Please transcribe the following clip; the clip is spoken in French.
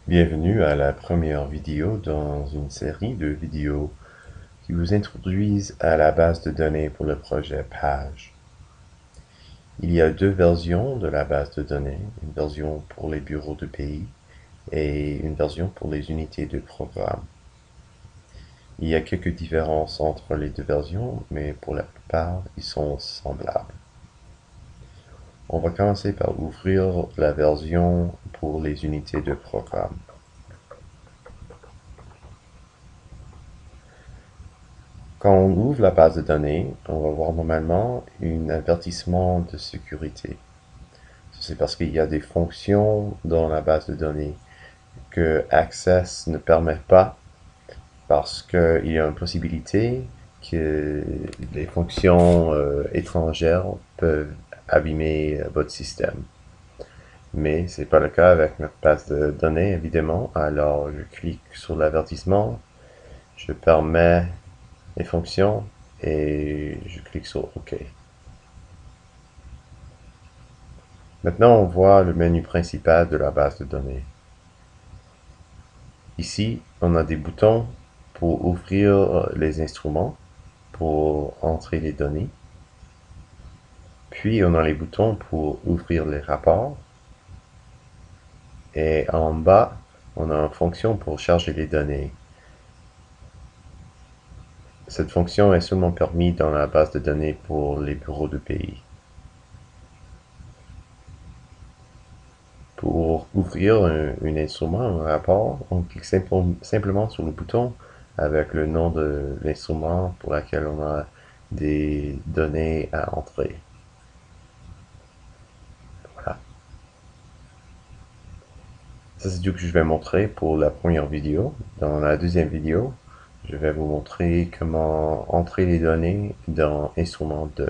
Bienvenue à la première vidéo dans une série de vidéos qui vous introduisent à la base de données pour le projet Page. Il y a deux versions de la base de données, une version pour les bureaux de pays et une version pour les unités de programme. Il y a quelques différences entre les deux versions, mais pour la plupart, ils sont semblables. On va commencer par ouvrir la version pour les unités de programme. Quand on ouvre la base de données, on va voir normalement un avertissement de sécurité. C'est parce qu'il y a des fonctions dans la base de données que Access ne permet pas parce qu'il y a une possibilité que les fonctions étrangères peuvent abîmer votre système. Mais ce n'est pas le cas avec notre base de données, évidemment. Alors, je clique sur l'avertissement, je permets les fonctions et je clique sur OK. Maintenant, on voit le menu principal de la base de données. Ici, on a des boutons pour ouvrir les instruments, pour entrer les données. Puis, on a les boutons pour ouvrir les rapports. Et en bas, on a une fonction pour charger les données. Cette fonction est seulement permise dans la base de données pour les bureaux de pays. Pour ouvrir un instrument, un rapport, on clique simplement sur le bouton avec le nom de l'instrument pour lequel on a des données à entrer. Voilà. Ça, c'est tout que je vais montrer pour la première vidéo. Dans la deuxième vidéo, je vais vous montrer comment entrer les données dans instrument 2.